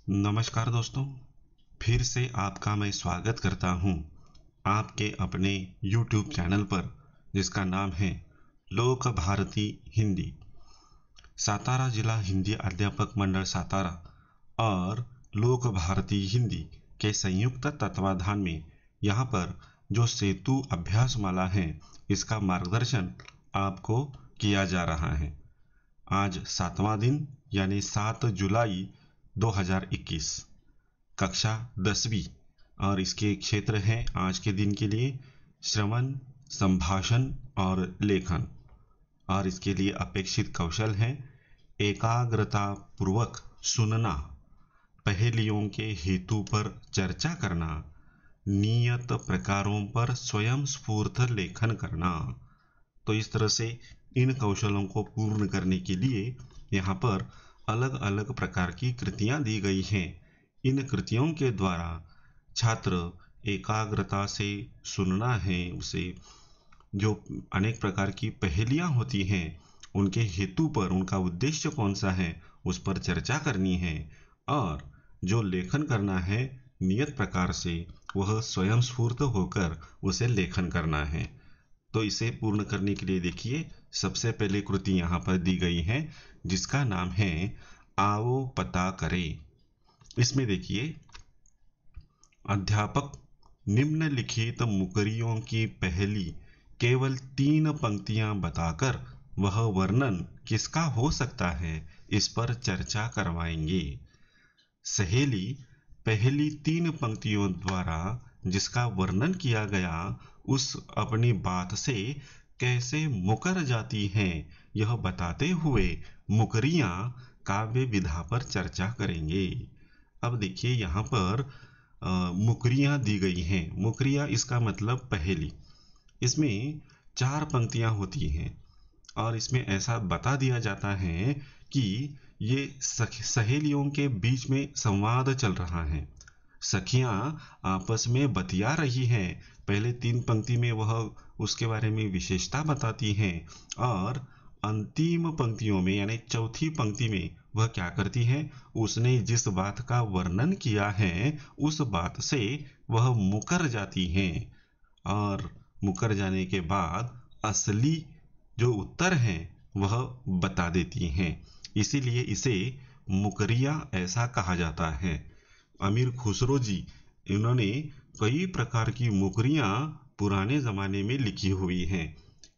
नमस्कार दोस्तों, फिर से आपका मैं स्वागत करता हूं आपके अपने YouTube चैनल पर, जिसका नाम है लोक भारती हिंदी। सातारा जिला हिंदी अध्यापक मंडल सातारा और लोक भारती हिंदी के संयुक्त तत्वाधान में यहाँ पर जो सेतु अभ्यास माला है, इसका मार्गदर्शन आपको किया जा रहा है। आज 7वां दिन यानी 7 जुलाई 2021, कक्षा 10वीं, और इसके क्षेत्र हैं आज के दिन के लिए श्रवण, संभाषण और लेखन। और इसके लिए अपेक्षित कौशल है एकाग्रता पूर्वक सुनना, पहेलियों के हेतु पर चर्चा करना, नियत प्रकारों पर स्वयं स्फूर्त लेखन करना। तो इस तरह से इन कौशलों को पूर्ण करने के लिए यहाँ पर अलग अलग प्रकार की कृतियाँ दी गई हैं। इन कृतियों के द्वारा छात्र एकाग्रता से सुनना है, उसे जो अनेक प्रकार की पहेलियाँ होती हैं उनके हेतु पर, उनका उद्देश्य कौन सा है, उस पर चर्चा करनी है। और जो लेखन करना है नियत प्रकार से, वह स्वयं स्फूर्त होकर उसे लेखन करना है। तो इसे पूर्ण करने के लिए देखिए, सबसे पहले कृति यहाँ पर दी गई है जिसका नाम है आओ पता करें। इसमें देखिए, अध्यापक निम्नलिखित मुकरियों की पहली केवल 3 पंक्तियां बताकर वह वर्णन किसका हो सकता है, इस पर चर्चा करवाएंगे। सहेली पहली 3 पंक्तियों द्वारा जिसका वर्णन किया गया, उस अपनी बात से कैसे मुकर जाती हैं, यह बताते हुए मुकरियां काव्य विधा पर चर्चा करेंगे। अब देखिए, यहाँ पर मुकरियां दी गई हैं। मुकरिया इसका मतलब पहेली। इसमें 4 पंक्तियां होती हैं और इसमें ऐसा बता दिया जाता है कि ये सहेलियों के बीच में संवाद चल रहा है। सखियां आपस में बतिया रही हैं। पहले 3 पंक्ति में वह उसके बारे में विशेषता बताती हैं और अंतिम पंक्तियों में यानी चौथी पंक्ति में वह क्या करती है, उसने जिस बात का वर्णन किया है उस बात से वह मुकर जाती हैं और मुकर जाने के बाद असली जो उत्तर है वह बता देती हैं। इसीलिए इसे मुकरिया ऐसा कहा जाता है। अमीर खुसरो जी, इन्होंने कई प्रकार की मुकरियां पुराने ज़माने में लिखी हुई हैं।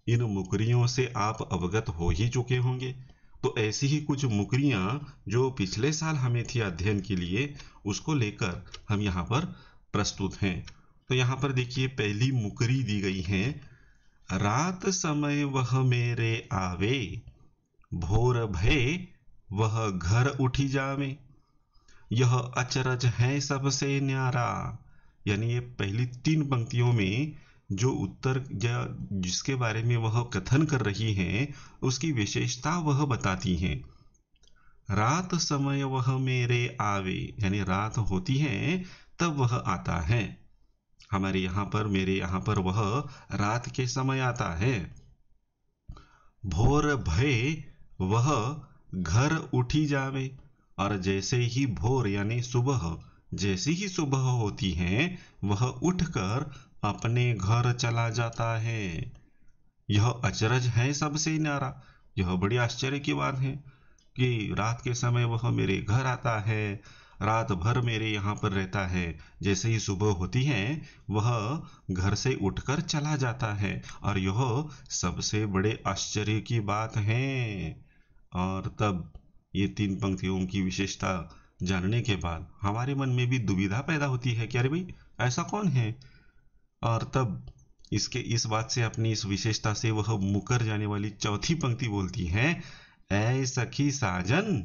इन मुकरियों से आप अवगत हो ही चुके होंगे। तो ऐसी ही कुछ मुकरियां जो पिछले साल हमें थी अध्ययन के लिए, उसको लेकर हम यहाँ पर प्रस्तुत हैं। तो यहाँ पर देखिए, पहली मुकरी दी गई है, रात समय वह मेरे आवे, भोर भय वह घर उठी जावे, यह अचरज है सबसे न्यारा। यानी ये पहली 3 पंक्तियों में जो उत्तर या जिसके बारे में वह कथन कर रही हैं, उसकी विशेषता वह बताती हैं। रात समय वह मेरे आवे, यानी रात होती है तब वह आता है। हमारे यहाँ पर, मेरे यहाँ पर वह रात के समय आता है। भोर भय वह घर उठी जावे, और जैसे ही भोर यानी सुबह, जैसी ही सुबह होती है वह उठकर अपने घर चला जाता है। यह अचरज है सबसे न्यारा। यह बड़ी आश्चर्य की बात है कि रात के समय वह मेरे घर आता है, रात भर मेरे यहाँ पर रहता है, जैसे ही सुबह होती है वह घर से उठकर चला जाता है, और यह सबसे बड़े आश्चर्य की बात है। और तब ये 3 पंक्तियों की विशेषता जानने के बाद हमारे मन में भी दुविधा पैदा होती है कि अरे भाई, ऐसा कौन है। और तब इसके इस बात से, अपनी इस विशेषता से वह मुकर जाने वाली चौथी पंक्ति बोलती है, ऐ सखी साजन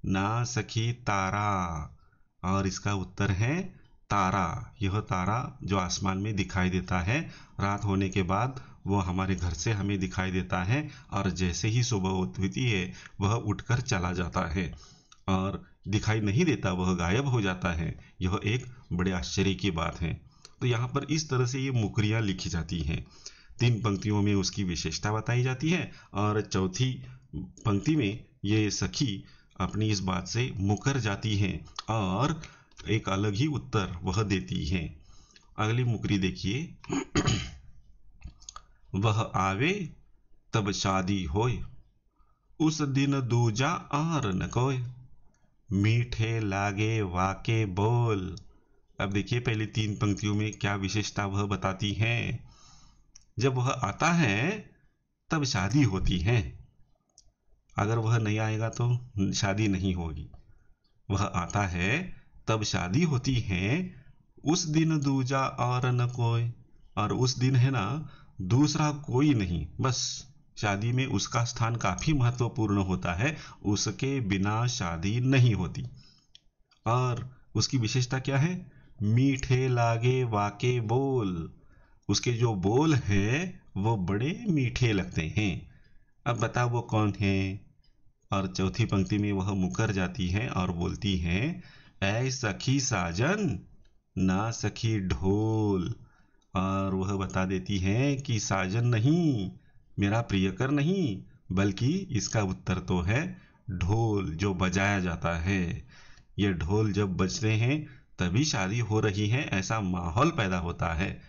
ना सखी तारा। और इसका उत्तर है तारा। यह तारा जो आसमान में दिखाई देता है रात होने के बाद, वो हमारे घर से हमें दिखाई देता है, और जैसे ही सुबह होती है वह उठकर चला जाता है और दिखाई नहीं देता, वह गायब हो जाता है। यह एक बड़े आश्चर्य की बात है। तो यहाँ पर इस तरह से ये मुकरियाँ लिखी जाती हैं। 3 पंक्तियों में उसकी विशेषता बताई जाती है और चौथी पंक्ति में ये सखी अपनी इस बात से मुकर जाती हैं और एक अलग ही उत्तर वह देती हैं। अगली मुकरी देखिए। वह आवे तब शादी होय, उस दिन दूजा आर न कोय, मीठे लागे वाके बोल। अब देखिए पहले तीन पंक्तियों में क्या विशेषता वह बताती हैं। जब वह आता है तब शादी होती है, अगर वह नहीं आएगा तो शादी नहीं होगी। वह आता है तब शादी होती है, उस दिन दूजा और न कोई। और उस दिन है ना, दूसरा कोई नहीं, बस शादी में उसका स्थान काफी महत्वपूर्ण होता है, उसके बिना शादी नहीं होती। और उसकी विशेषता क्या है? मीठे लागे वाके बोल। उसके जो बोल हैं वो बड़े मीठे लगते हैं। अब बता वो कौन है? और चौथी पंक्ति में वह मुकर जाती है और बोलती है, ऐ सखी साजन ना सखी ढोल। और वह बता देती है कि साजन नहीं, मेरा प्रियकर नहीं, बल्कि इसका उत्तर तो है ढोल, जो बजाया जाता है। ये ढोल जब बजते हैं तभी शादी हो रही है, ऐसा माहौल पैदा होता है।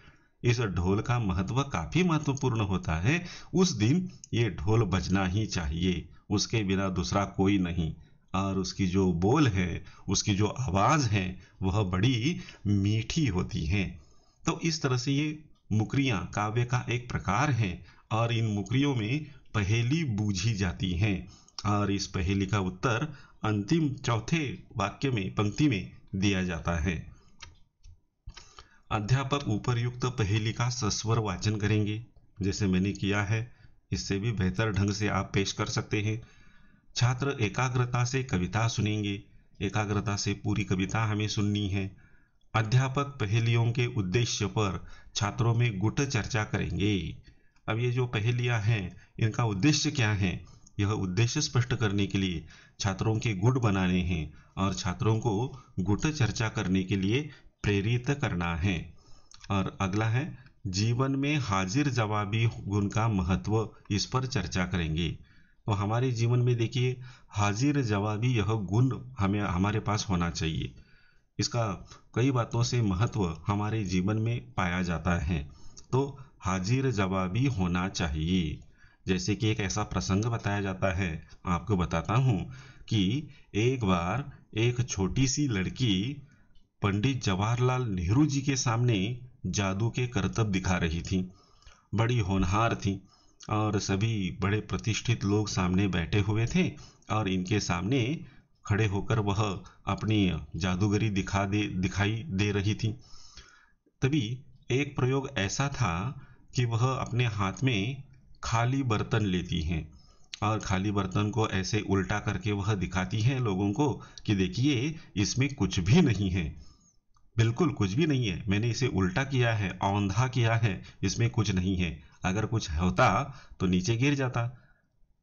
इस ढोल का महत्व काफी महत्वपूर्ण होता है। उस दिन ये ढोल बजना ही चाहिए, उसके बिना दूसरा कोई नहीं। और उसकी जो बोल है, उसकी जो आवाज है, वह बड़ी मीठी होती है। तो इस तरह से ये मुकरियां काव्य का एक प्रकार है और इन मुकरियों में पहेली बूझी जाती हैं। और इस पहेली का उत्तर अंतिम चौथे वाक्य में, पंक्ति में दिया जाता है। अध्यापक ऊपरयुक्त पहेली का सस्वर वाचन करेंगे, जैसे मैंने किया है। इससे भी बेहतर ढंग से आप पेश कर सकते हैं। छात्र एकाग्रता से कविता सुनेंगे, एकाग्रता से पूरी कविता हमें सुननी है। अध्यापक पहेलियों के उद्देश्य पर छात्रों में गुट चर्चा करेंगे। अब ये जो पहेलियां हैं, इनका उद्देश्य क्या है? यह उद्देश्य स्पष्ट करने के लिए छात्रों के गुट बनाने हैं और छात्रों को गुट चर्चा करने के लिए प्रेरित करना है। और अगला है, जीवन में हाजिर जवाबी गुण का महत्व, इस पर चर्चा करेंगे। तो हमारे जीवन में देखिए, हाजिर जवाबी यह गुण हमें हमारे पास होना चाहिए। इसका कई बातों से महत्व हमारे जीवन में पाया जाता है। तो हाजिर जवाबी होना चाहिए। जैसे कि एक ऐसा प्रसंग बताया जाता है, आपको बताता हूँ कि एक बार एक छोटी सी लड़की पंडित जवाहरलाल नेहरू जी के सामने जादू के करतब दिखा रही थी। बड़ी होनहार थी और सभी बड़े प्रतिष्ठित लोग सामने बैठे हुए थे और इनके सामने खड़े होकर वह अपनी जादूगरी दिखाई दे रही थी। तभी एक प्रयोग ऐसा था कि वह अपने हाथ में खाली बर्तन लेती हैं और खाली बर्तन को ऐसे उल्टा करके वह दिखाती है लोगों को कि देखिए, इसमें कुछ भी नहीं है, बिल्कुल कुछ भी नहीं है, मैंने इसे उल्टा किया है, औंधा किया है, इसमें कुछ नहीं है। अगर कुछ होता तो नीचे गिर जाता।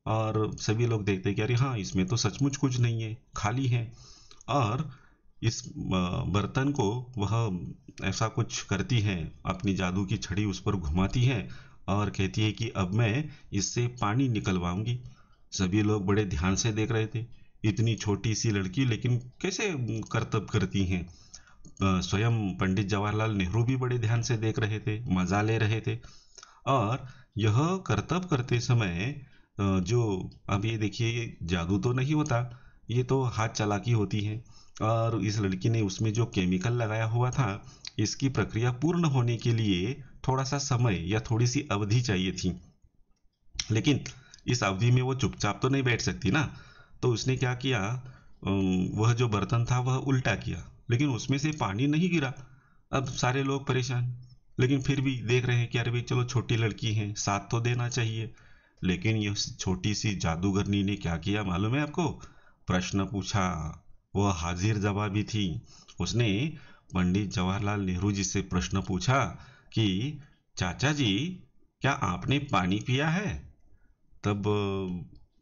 और सभी लोग देखते कि अरे हाँ, इसमें तो सचमुच कुछ नहीं है, खाली है। और इस बर्तन को वह ऐसा कुछ करती है, अपनी जादू की छड़ी उस पर घुमाती है और कहती है कि अब मैं इससे पानी निकलवाऊंगी। सभी लोग बड़े ध्यान से देख रहे थे, इतनी छोटी सी लड़की लेकिन कैसे करतब करती हैं। स्वयं पंडित जवाहरलाल नेहरू भी बड़े ध्यान से देख रहे थे, मजा ले रहे थे। और यह करतब करते समय जो, अब ये देखिए, ये जादू तो नहीं होता, ये तो हाथ चालाकी होती है। और इस लड़की ने उसमें जो केमिकल लगाया हुआ था, इसकी प्रक्रिया पूर्ण होने के लिए थोड़ा सा समय या थोड़ी सी अवधि चाहिए थी। लेकिन इस अवधि में वो चुपचाप तो नहीं बैठ सकती ना। तो उसने क्या किया, वह जो बर्तन था वह उल्टा किया, लेकिन उसमें से पानी नहीं गिरा। अब सारे लोग परेशान, लेकिन फिर भी देख रहे हैं कि अरे भाई चलो, छोटी लड़की है, साथ तो देना चाहिए। लेकिन यह छोटी सी जादूगरनी ने क्या किया मालूम है आपको? प्रश्न पूछा। वह हाजिर जवाबी थी। उसने पंडित जवाहरलाल नेहरू जी से प्रश्न पूछा कि चाचा जी, क्या आपने पानी पिया है? तब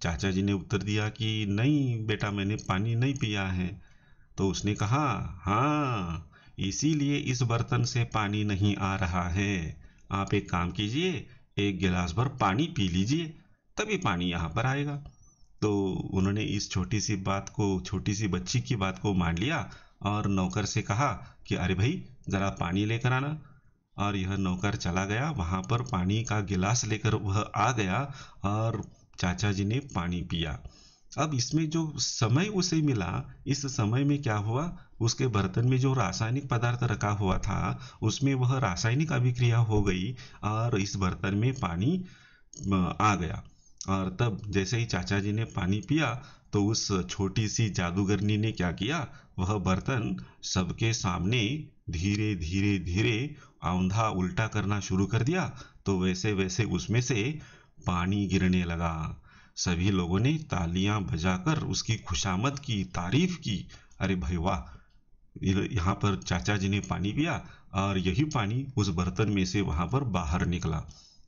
चाचा जी ने उत्तर दिया कि नहीं बेटा, मैंने पानी नहीं पिया है। तो उसने कहा, हाँ, इसीलिए इस बर्तन से पानी नहीं आ रहा है। आप एक काम कीजिए, एक गिलास भर पानी पी लीजिए, तभी पानी यहाँ पर आएगा। तो उन्होंने इस छोटी सी बच्ची की बात को मान लिया और नौकर से कहा कि अरे भाई जरा पानी लेकर आना। और यह नौकर चला गया, वहां पर पानी का गिलास लेकर वह आ गया और चाचा जी ने पानी पिया। अब इसमें जो समय उसे मिला, इस समय में क्या हुआ, उसके बर्तन में जो रासायनिक पदार्थ रखा हुआ था उसमें वह रासायनिक अभिक्रिया हो गई और इस बर्तन में पानी आ गया। और तब जैसे ही चाचा जी ने पानी पिया तो उस छोटी सी जादूगरनी ने क्या किया, वह बर्तन सबके सामने धीरे धीरे धीरे औंधा उल्टा करना शुरू कर दिया। तो वैसे वैसे उसमें से पानी गिरने लगा। सभी लोगों ने तालियां बजाकर उसकी खुशामद की, तारीफ की। अरे भाई वाह, यहाँ पर चाचा जी ने पानी पिया और यही पानी उस बर्तन में से वहां पर बाहर निकला।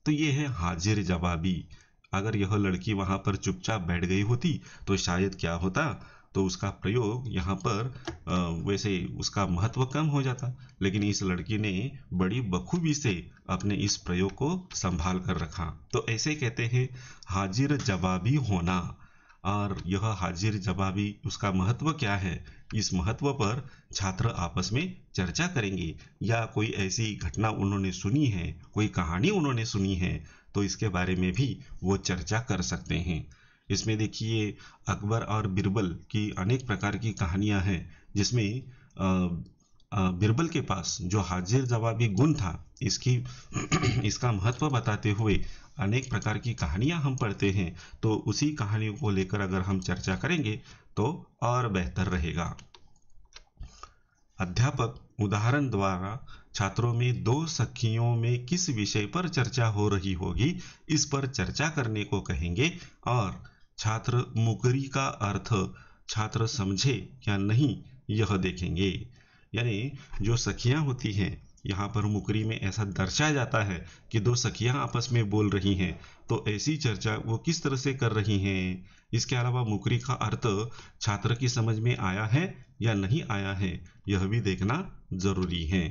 तो ये है हाजिर जवाबी। अगर यह लड़की वहां पर चुपचाप बैठ गई होती तो शायद क्या होता, तो उसका प्रयोग यहाँ पर वैसे उसका महत्व कम हो जाता। लेकिन इस लड़की ने बड़ी बखूबी से अपने इस प्रयोग को संभाल कर रखा। तो ऐसे कहते हैं हाजिर जवाबी होना। और यह हाजिर जवाबी, उसका महत्व क्या है, इस महत्व पर छात्र आपस में चर्चा करेंगे। या कोई ऐसी घटना उन्होंने सुनी है, कोई कहानी उन्होंने सुनी है, तो इसके बारे में भी वो चर्चा कर सकते हैं। इसमें देखिए अकबर और बिरबल की अनेक प्रकार की कहानियां हैं, जिसमें बिरबल के पास जो हाजिर जवाबी गुण था, इसकी इसका महत्व बताते हुए अनेक प्रकार की कहानियां हम पढ़ते हैं। तो उसी कहानियों को लेकर अगर हम चर्चा करेंगे तो और बेहतर रहेगा। अध्यापक उदाहरण द्वारा छात्रों में दो सखियों में किस विषय पर चर्चा हो रही होगी, इस पर चर्चा करने को कहेंगे। और छात्र मुकरी का अर्थ छात्र समझे या नहीं, यह देखेंगे। यानी जो सखियां होती हैं, यहाँ पर मुकरी में ऐसा दर्शाया जाता है कि दो सखियां आपस में बोल रही हैं, तो ऐसी चर्चा वो किस तरह से कर रही हैं। इसके अलावा मुकरी का अर्थ छात्र की समझ में आया है या नहीं आया है, यह भी देखना जरूरी है।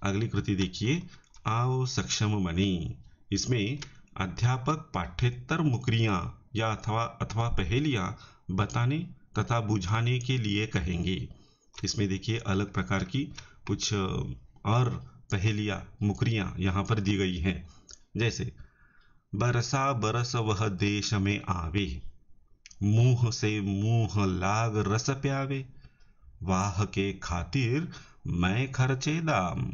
अगली कृति देखिए, आओ सक्षम बने। इसमें अध्यापक पाठ्येतर मुकरियां या अथवा पहेलियां बताने तथा बुझाने के लिए कहेंगे। इसमें देखिए अलग प्रकार की कुछ और पहेलियां, मुकरियां यहाँ पर दी गई हैं। जैसे बरसा बरस वह देश में आवे, मुंह से मुंह लाग रस प्यावे, वाह के खातिर मैं खर्चे दाम।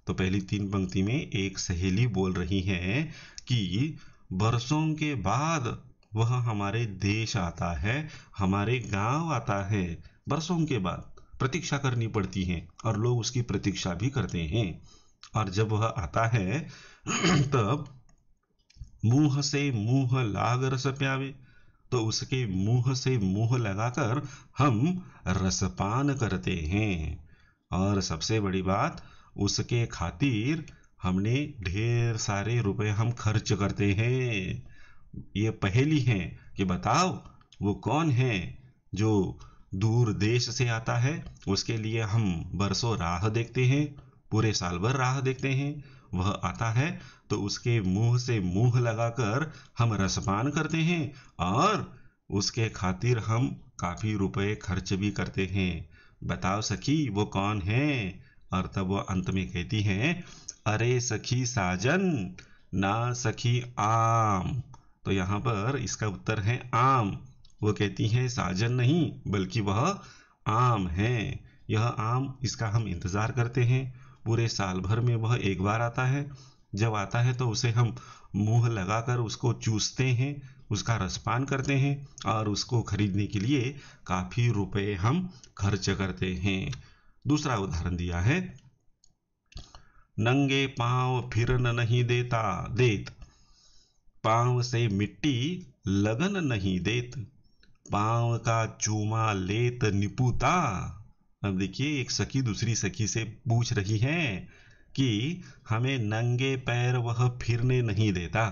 तो पहली तीन पंक्ति में एक सहेली बोल रही है कि बरसों के बाद वह हमारे देश आता है, हमारे गांव आता है। बरसों के बाद प्रतीक्षा करनी पड़ती है और लोग उसकी प्रतीक्षा भी करते हैं। और जब वह आता है तब मुंह से मुंह लाग रस प्यावे, तो उसके मुंह से मुंह लगाकर हम रसपान करते हैं। और सबसे बड़ी बात, उसके खातिर हमने ढेर सारे रुपए हम खर्च करते हैं। ये पहेली है कि बताओ वो कौन है जो दूर देश से आता है, उसके लिए हम बरसों राह देखते हैं, पूरे साल भर राह देखते हैं। वह आता है तो उसके मुंह से मुंह लगाकर हम रसपान करते हैं और उसके खातिर हम काफी रुपए खर्च भी करते हैं। बताओ सखी वो कौन है। और तब वो अंत में कहती हैं, अरे सखी साजन ना सखी आम। तो यहाँ पर इसका उत्तर है आम। वो कहती हैं साजन नहीं, बल्कि वह आम है। यह आम, इसका हम इंतजार करते हैं। पूरे साल भर में वह एक बार आता है। जब आता है तो उसे हम मुंह लगाकर उसको चूसते हैं, उसका रसपान करते हैं और उसको खरीदने के लिए काफी रुपए हम खर्च करते हैं। दूसरा उदाहरण दिया है, नंगे पांव फिरन नहीं देत, पांव से मिट्टी लगन नहीं देत, पांव का चूमा लेत निपुता। अब देखिए एक सखी दूसरी सखी से पूछ रही है कि हमें नंगे पैर वह फिरने नहीं देता।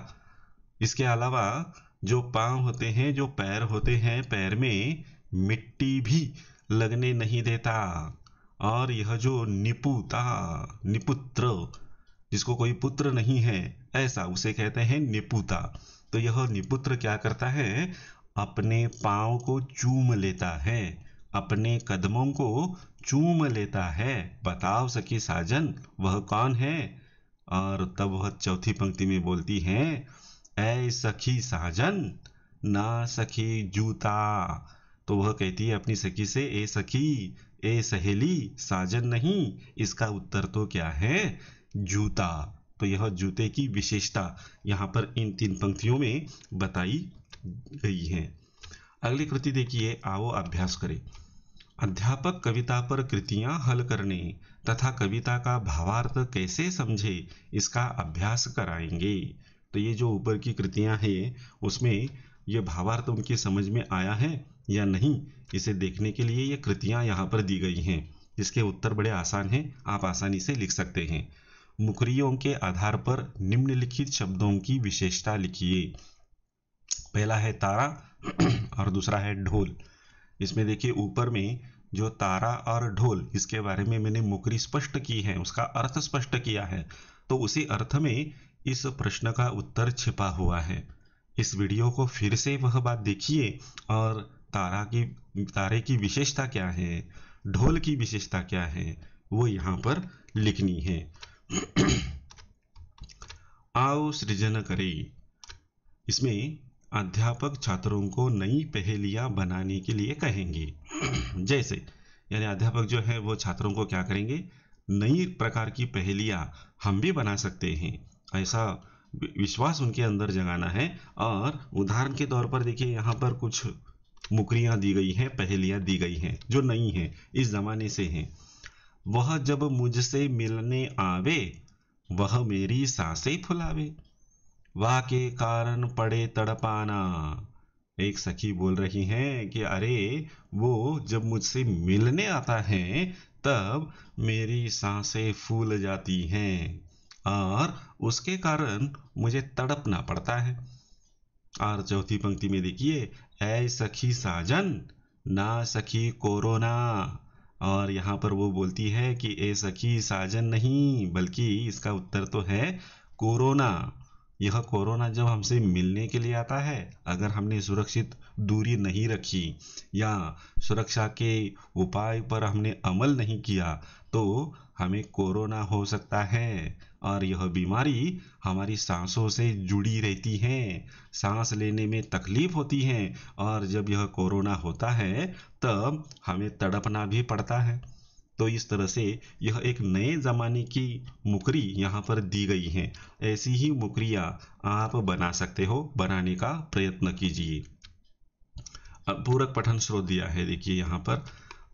इसके अलावा जो पांव होते हैं, जो पैर होते हैं, पैर में मिट्टी भी लगने नहीं देता। और यह जो निपुता, निपुत्र, जिसको कोई पुत्र नहीं है ऐसा, उसे कहते हैं निपुता। तो यह निपुत्र क्या करता है, अपने पाँव को चूम लेता है, अपने कदमों को चूम लेता है, बताओ सखी साजन वह कौन है। और तब वह चौथी पंक्ति में बोलती है, ऐ सखी साजन ना सखी जूता। तो वह कहती है अपनी सखी से, ए सखी, ए सहेली, साजन नहीं, इसका उत्तर तो क्या है, जूता। तो यह जूते की विशेषता यहाँ पर इन 3 पंक्तियों में बताई गई है। अगली कृति देखिए, आओ अभ्यास करें। अध्यापक कविता पर कृतियां हल करने तथा कविता का भावार्थ कैसे समझे, इसका अभ्यास कराएंगे। तो ये जो ऊपर की कृतियां हैं उसमें ये भावार्थ उनकी समझ में आया है या नहीं, इसे देखने के लिए ये कृतियां यहाँ पर दी गई हैं। इसके उत्तर बड़े आसान हैं, आप आसानी से लिख सकते हैं। मुखरियों के आधार पर निम्नलिखित शब्दों की विशेषता लिखिए। पहला है तारा और दूसरा है ढोल। इसमें देखिए ऊपर में जो तारा और ढोल, इसके बारे में मैंने मुकरी स्पष्ट की है, उसका अर्थ स्पष्ट किया है। तो उसी अर्थ में इस प्रश्न का उत्तर छिपा हुआ है। इस वीडियो को फिर से वह बात देखिए और तारे की विशेषता क्या है, ढोल की विशेषता क्या है, वो यहाँ पर लिखनी है। आओ सृजन करें। इसमें अध्यापक छात्रों को नई पहेलियां बनाने के लिए कहेंगे। जैसे यानी अध्यापक जो है वो छात्रों को क्या करेंगे, नई प्रकार की पहेलियां हम भी बना सकते हैं, ऐसा विश्वास उनके अंदर जगाना है। और उदाहरण के तौर पर देखिए यहाँ पर कुछ मुकरियां दी गई हैं, पहेलियां दी गई हैं जो नई हैं, इस जमाने से हैं। वह जब मुझसे मिलने आवे, वह मेरी सांसें फुलावे, वाह के कारण पड़े तड़पाना। एक सखी बोल रही हैं कि अरे वो जब मुझसे मिलने आता है तब मेरी सांसें फूल जाती हैं और उसके कारण मुझे तड़पना पड़ता है। और चौथी पंक्ति में देखिए, ऐ सखी साजन ना सखी कोरोना। और यहाँ पर वो बोलती है कि ए सखी साजन नहीं, बल्कि इसका उत्तर तो है कोरोना। यह कोरोना जब हमसे मिलने के लिए आता है, अगर हमने सुरक्षित दूरी नहीं रखी या सुरक्षा के उपाय पर हमने अमल नहीं किया तो हमें कोरोना हो सकता है। और यह बीमारी हमारी सांसों से जुड़ी रहती है, सांस लेने में तकलीफ होती है और जब यह कोरोना होता है तब हमें तड़पना भी पड़ता है। तो इस तरह से यह एक नए ज़माने की मुकरी यहाँ पर दी गई है। ऐसी ही मुकरियाँ आप बना सकते हो, बनाने का प्रयत्न कीजिए। अब पूरक पठन स्रोत दिया है, देखिए यहाँ पर,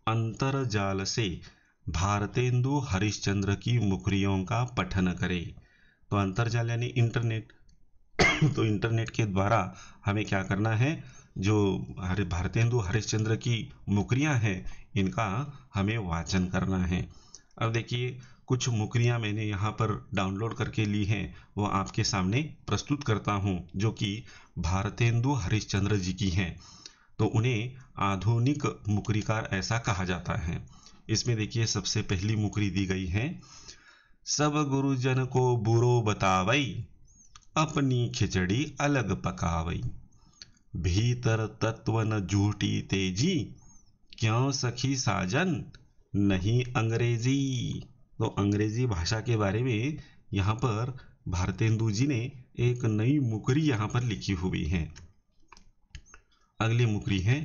अंतरजाल से भारतेंदु हरिश्चंद्र की मुकरियों का पठन करें। तो अंतरजाल यानी इंटरनेट। तो इंटरनेट के द्वारा हमें क्या करना है, जो भारतेंदु हरिश्चंद्र की मुकरियां हैं इनका हमें वाचन करना है। अब देखिए कुछ मुकरियां मैंने यहाँ पर डाउनलोड करके ली हैं, वो आपके सामने प्रस्तुत करता हूँ, जो कि भारतेंदु हरिश्चंद्र जी की हैं। तो उन्हें आधुनिक मुकरिकार ऐसा कहा जाता है। इसमें देखिए सबसे पहली मुकरी दी गई है, सब गुरुजन को बुरो बतावई, अपनी खिचड़ी अलग पकावई, भीतर तत्व न झूठी तेजी, क्यों सखी साजन नहीं अंग्रेजी। तो अंग्रेजी भाषा के बारे में यहाँ पर भारतेंदु जी ने एक नई मुकरी यहाँ पर लिखी हुई है। अगली मुकरी है,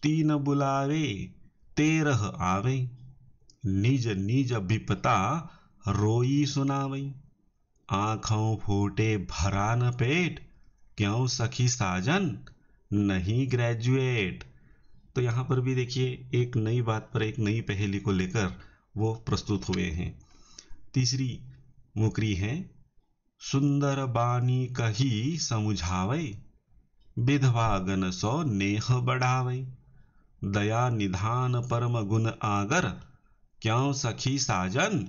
तीन बुलावे तेरह आवे, निज निज विपता रोई सुनावई, आंखों फूटे भरान पेट, क्यों सखी साजन नहीं ग्रेजुएट। तो यहाँ पर भी देखिए एक नई बात पर, एक नई पहेली को लेकर वो प्रस्तुत हुए हैं। तीसरी मुकरी है, सुंदर बानी कही समुझावै, विधवागन सो नेह बढ़ावै, दया निधान परम गुण आगर, क्यों सखी साजन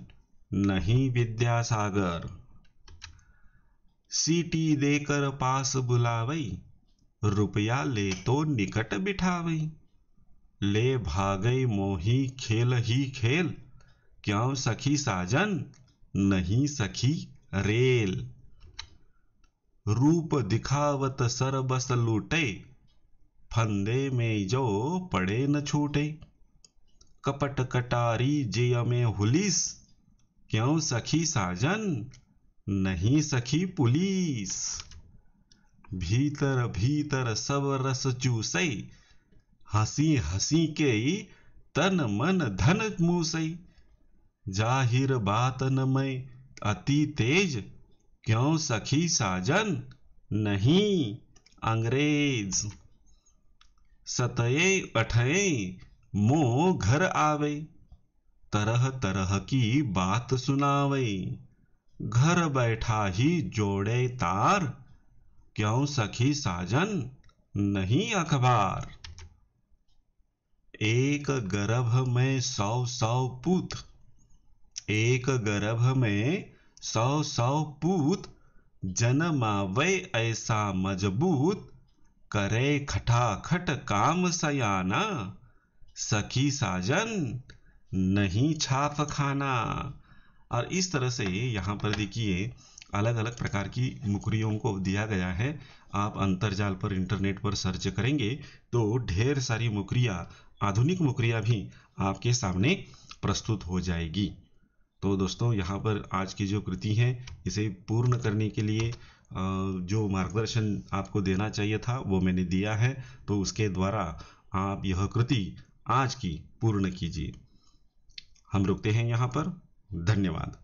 नहीं विद्यासागर, सीटी देकर पास बुलावई, रुपया ले तो निकट बिठावई, ले भागई मोही खेल ही खेल, क्यों सखी साजन नहीं सखी रेल, रूप दिखावत सर बस लूटे, फंदे में जो पड़े न छूटे। कपट कटारी जिय में हुलिस, क्यों सखी साजन नहीं सखी पुलिस। भीतर भीतर सब रस चूसै, हंसी हंसी के तन मन धन मूसै। जाहिर बात न मैं अति तेज, क्यों सखी साजन नहीं अंग्रेज। सतये अठये मों घर आवे, तरह तरह की बात सुनावे। घर बैठा ही जोड़े तार, क्यों सखी साजन नहीं अखबार। एक गर्भ में 100 पूत, एक गर्भ में 100 पूत। जन्मावे ऐसा मजबूत, करे खटाखट काम सयाना। सखी साजन नहीं छाप खाना। और इस तरह से यहाँ पर देखिए अलग अलग प्रकार की मुकरियों को दिया गया है। आप अंतर्जाल पर इंटरनेट पर सर्च करेंगे तो ढेर सारी मुकरियाँ, आधुनिक मुकरियाँ भी आपके सामने प्रस्तुत हो जाएगी। तो दोस्तों यहाँ पर आज की जो कृति है इसे पूर्ण करने के लिए जो मार्गदर्शन आपको देना चाहिए था वो मैंने दिया है, तो उसके द्वारा आप यह कृति आज की पूर्ण कीजिए। हम रुकते हैं यहाँ पर। धन्यवाद।